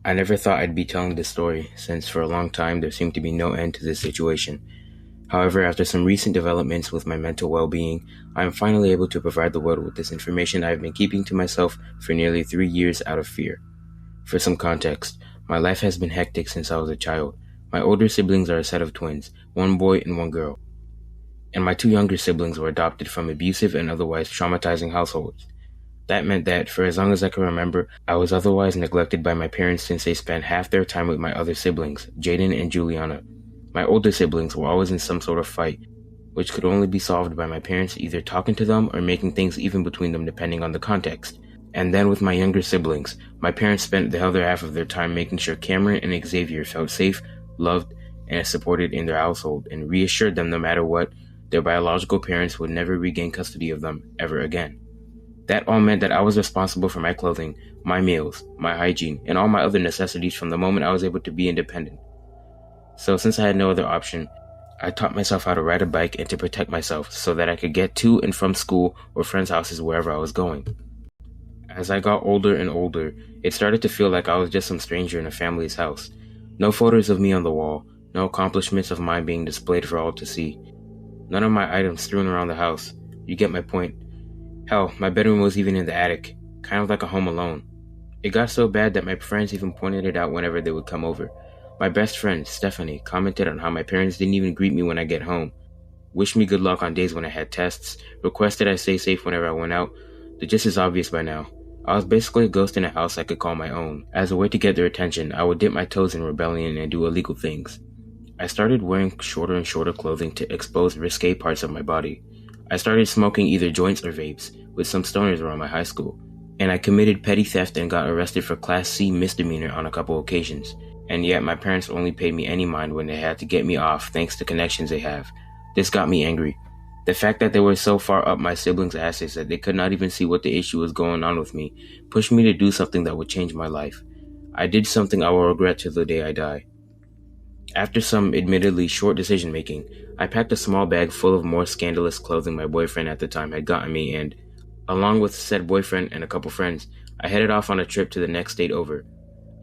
I never thought I'd be telling this story, since for a long time there seemed to be no end to this situation. However, after some recent developments with my mental well-being, I am finally able to provide the world with this information I have been keeping to myself for nearly 3 years out of fear. For some context, my life has been hectic since I was a child. My older siblings are a set of twins, one boy and one girl. And my two younger siblings were adopted from abusive and otherwise traumatizing households. That meant that, for as long as I can remember, I was otherwise neglected by my parents since they spent half their time with my other siblings, Jaden and Juliana. My older siblings were always in some sort of fight, which could only be solved by my parents either talking to them or making things even between them depending on the context. And then with my younger siblings, my parents spent the other half of their time making sure Cameron and Xavier felt safe, loved, and supported in their household, and reassured them no matter what, their biological parents would never regain custody of them ever again. That all meant that I was responsible for my clothing, my meals, my hygiene, and all my other necessities from the moment I was able to be independent. So since I had no other option, I taught myself how to ride a bike and to protect myself so that I could get to and from school or friends' houses wherever I was going. As I got older and older, it started to feel like I was just some stranger in a family's house. No photos of me on the wall, no accomplishments of mine being displayed for all to see. None of my items strewn around the house. You get my point. Hell, my bedroom was even in the attic, kind of like a home alone. It got so bad that my friends even pointed it out whenever they would come over. My best friend, Stephanie, commented on how my parents didn't even greet me when I get home, wished me good luck on days when I had tests, requested I stay safe whenever I went out. The gist is obvious by now. I was basically a ghost in a house I could call my own. As a way to get their attention, I would dip my toes in rebellion and do illegal things. I started wearing shorter and shorter clothing to expose risque parts of my body. I started smoking either joints or vapes with some stoners around my high school, and I committed petty theft and got arrested for Class C misdemeanor on a couple occasions. And yet my parents only paid me any mind when they had to get me off thanks to connections they have. This got me angry. The fact that they were so far up my siblings' asses that they could not even see what the issue was going on with me pushed me to do something that would change my life. I did something I will regret to the day I die. After some admittedly short decision making, I packed a small bag full of more scandalous clothing my boyfriend at the time had gotten me and, along with said boyfriend and a couple friends, I headed off on a trip to the next state over.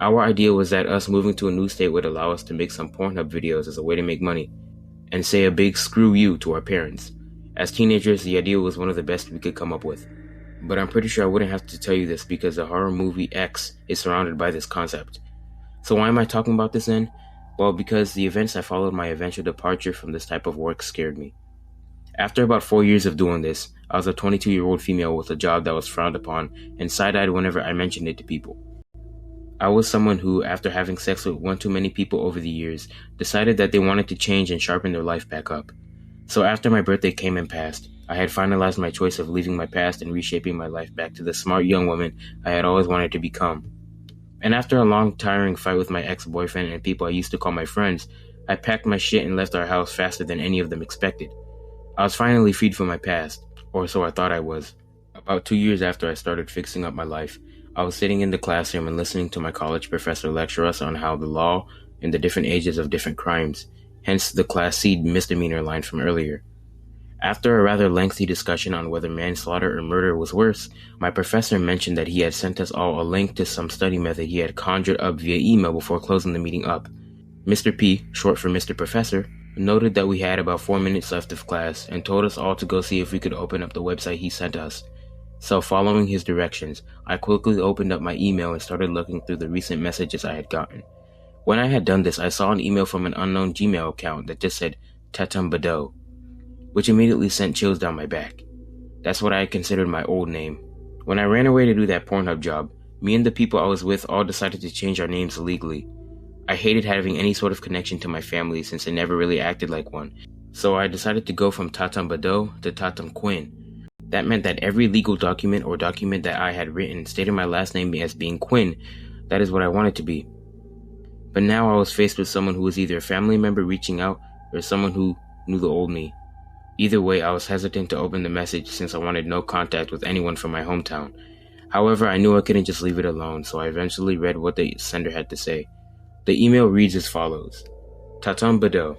Our idea was that us moving to a new state would allow us to make some Pornhub videos as a way to make money, and say a big screw you to our parents. As teenagers, the idea was one of the best we could come up with. But I'm pretty sure I wouldn't have to tell you this because the horror movie X is surrounded by this concept. So why am I talking about this then? Well, because the events that followed my eventual departure from this type of work scared me. After about 4 years of doing this, I was a 22-year-old female with a job that was frowned upon and side-eyed whenever I mentioned it to people. I was someone who, after having sex with one too many people over the years, decided that they wanted to change and sharpen their life back up. So after my birthday came and passed, I had finalized my choice of leaving my past and reshaping my life back to the smart young woman I had always wanted to become. And after a long, tiring fight with my ex-boyfriend and people I used to call my friends, I packed my shit and left our house faster than any of them expected. I was finally freed from my past, or so I thought I was. About 2 years after I started fixing up my life, I was sitting in the classroom and listening to my college professor lecture us on how the law and the different ages of different crimes, hence the Class C misdemeanor line from earlier. After a rather lengthy discussion on whether manslaughter or murder was worse, my professor mentioned that he had sent us all a link to some study method he had conjured up via email before closing the meeting up. Mr. P, short for Mr. Professor, noted that we had about 4 minutes left of class and told us all to go see if we could open up the website he sent us. So following his directions, I quickly opened up my email and started looking through the recent messages I had gotten. When I had done this, I saw an email from an unknown Gmail account that just said Tatum Bado, which immediately sent chills down my back. That's what I had considered my old name. When I ran away to do that Pornhub job, me and the people I was with all decided to change our names legally. I hated having any sort of connection to my family since I never really acted like one, so I decided to go from Tatum Bado to Tatum Quinn. That meant that every legal document or document that I had written stated my last name as being Quinn. That is what I wanted to be. But now I was faced with someone who was either a family member reaching out or someone who knew the old me. Either way, I was hesitant to open the message since I wanted no contact with anyone from my hometown. However, I knew I couldn't just leave it alone, so I eventually read what the sender had to say. The email reads as follows. Tatum Bado.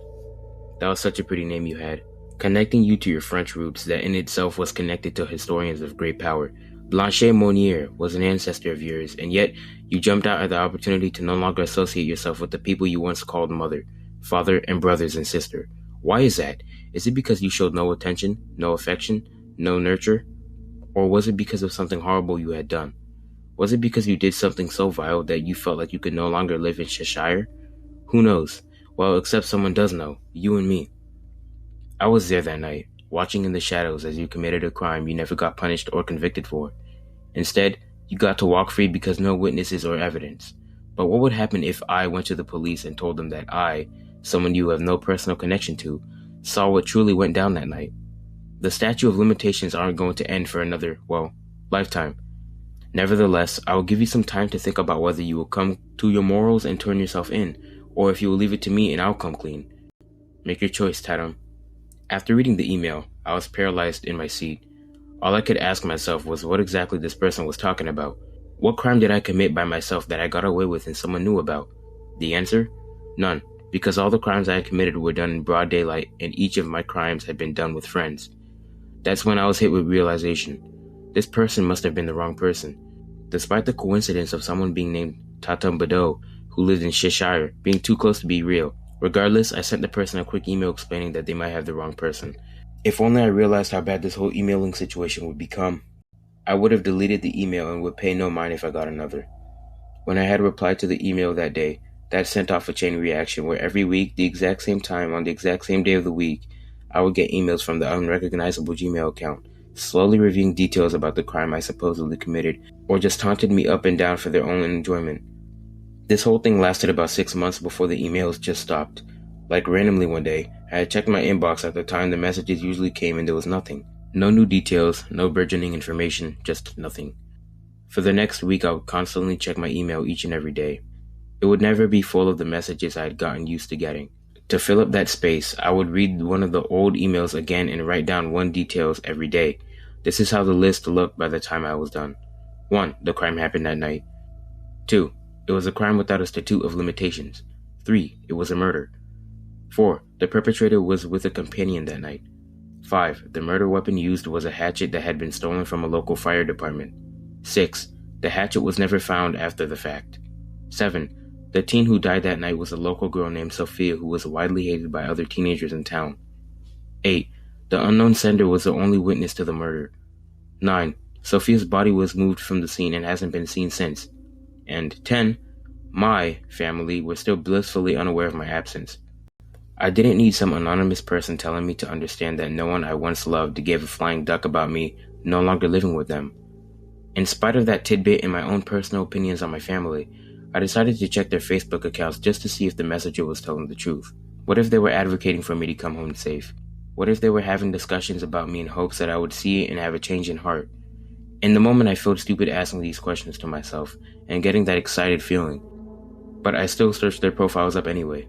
That was such a pretty name you had. Connecting you to your French roots that in itself was connected to historians of great power, Blanche Monnier was an ancestor of yours, and yet you jumped out at the opportunity to no longer associate yourself with the people you once called mother, father, and brothers and sister. Why is that? Is it because you showed no attention, no affection, no nurture? Or was it because of something horrible you had done? Was it because you did something so vile that you felt like you could no longer live in Cheshire? Who knows? Well, except someone does know, you and me. I was there that night, watching in the shadows as you committed a crime you never got punished or convicted for. Instead, you got to walk free because no witnesses or evidence. But what would happen if I went to the police and told them that I, someone you have no personal connection to, saw what truly went down that night? The statute of limitations aren't going to end for another, lifetime. Nevertheless, I will give you some time to think about whether you will come to your morals and turn yourself in, or if you will leave it to me and I'll come clean. Make your choice, Tatum. After reading the email, I was paralyzed in my seat. All I could ask myself was what exactly this person was talking about. What crime did I commit by myself that I got away with and someone knew about? The answer? None, because all the crimes I had committed were done in broad daylight and each of my crimes had been done with friends. That's when I was hit with realization. This person must have been the wrong person. Despite the coincidence of someone being named Tatum Badeau, who lived in Cheshire, being too close to be real. Regardless, I sent the person a quick email explaining that they might have the wrong person. If only I realized how bad this whole emailing situation would become. I would have deleted the email and would pay no mind if I got another. When I had replied to the email that day, that sent off a chain reaction where every week, the exact same time, on the exact same day of the week, I would get emails from the unrecognizable Gmail account, slowly revealing details about the crime I supposedly committed, or just taunted me up and down for their own enjoyment. This whole thing lasted about 6 months before the emails just stopped. Like randomly one day, I had checked my inbox at the time the messages usually came and there was nothing. No new details, no burgeoning information, just nothing. For the next week, I would constantly check my email each and every day. It would never be full of the messages I had gotten used to getting. To fill up that space, I would read one of the old emails again and write down one details every day. This is how the list looked by the time I was done. 1. The crime happened that night. 2. It was a crime without a statute of limitations. 3. It was a murder. 4. The perpetrator was with a companion that night. 5. The murder weapon used was a hatchet that had been stolen from a local fire department. 6. The hatchet was never found after the fact. 7. The teen who died that night was a local girl named Sophia who was widely hated by other teenagers in town. 8. The unknown sender was the only witness to the murder. 9. Sophia's body was moved from the scene and hasn't been seen since. And 10. My family were still blissfully unaware of my absence. I didn't need some anonymous person telling me to understand that no one I once loved gave a flying duck about me no longer living with them. In spite of that tidbit and my own personal opinions on my family, I decided to check their Facebook accounts just to see if the messenger was telling the truth. What if they were advocating for me to come home safe? What if they were having discussions about me in hopes that I would see it and have a change in heart? In the moment, I felt stupid asking these questions to myself and getting that excited feeling. But I still searched their profiles up anyway.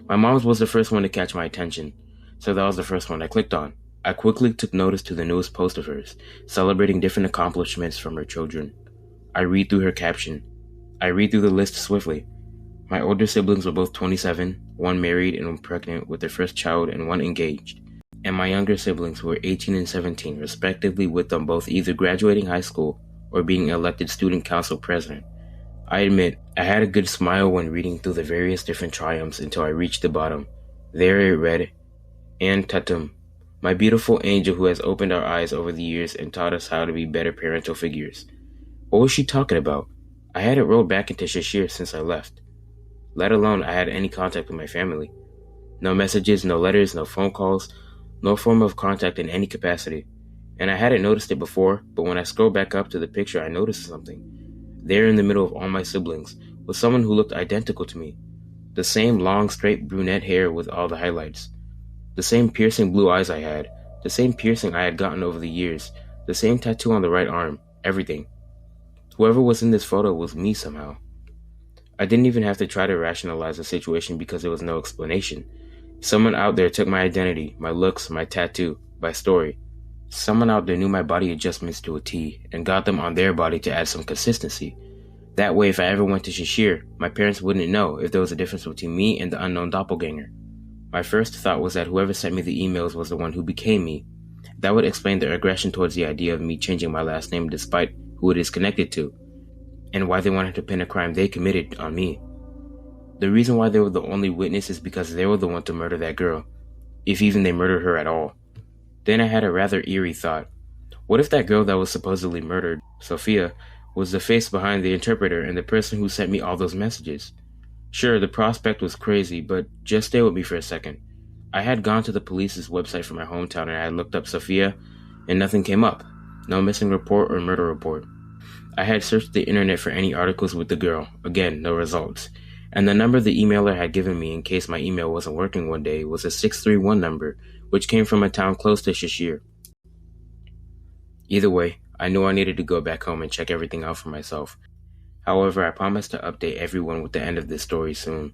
My mom's was the first one to catch my attention, so that was the first one I clicked on. I quickly took notice to the newest post of hers, celebrating different accomplishments from her children. I read through her caption. I read through the list swiftly. My older siblings were both 27, one married and one pregnant with their first child and one engaged. And my younger siblings were 18 and 17, respectively, with them both either graduating high school or being elected student council president. I admit, I had a good smile when reading through the various different triumphs until I reached the bottom. There it read, Anne Tatum, my beautiful angel who has opened our eyes over the years and taught us how to be better parental figures. What was she talking about? I hadn't rolled back into Cheshire since I left. Let alone I had any contact with my family. No messages, no letters, no phone calls, no form of contact in any capacity. And I hadn't noticed it before, but when I scrolled back up to the picture, I noticed something. There in the middle of all my siblings was someone who looked identical to me. The same long, straight brunette hair with all the highlights. The same piercing blue eyes I had. The same piercing I had gotten over the years. The same tattoo on the right arm. Everything. Whoever was in this photo was me somehow. I didn't even have to try to rationalize the situation because there was no explanation. Someone out there took my identity, my looks, my tattoo, my story. Someone out there knew my body adjustments to a T and got them on their body to add some consistency. That way, if I ever went to Cheshire, my parents wouldn't know if there was a difference between me and the unknown doppelganger. My first thought was that whoever sent me the emails was the one who became me. That would explain their aggression towards the idea of me changing my last name despite who it is connected to, and why they wanted to pin a crime they committed on me. The reason why they were the only witness is because they were the one to murder that girl, if even they murdered her at all. Then I had a rather eerie thought. What if that girl that was supposedly murdered, Sophia, was the face behind the interpreter and the person who sent me all those messages? Sure, the prospect was crazy, but just stay with me for a second. I had gone to the police's website for my hometown and I had looked up Sophia, and nothing came up. No missing report or murder report. I had searched the internet for any articles with the girl. Again, no results. And the number the emailer had given me in case my email wasn't working one day was a 631 number, which came from a town close to Shishir. Either way, I knew I needed to go back home and check everything out for myself. However, I promised to update everyone with the end of this story soon.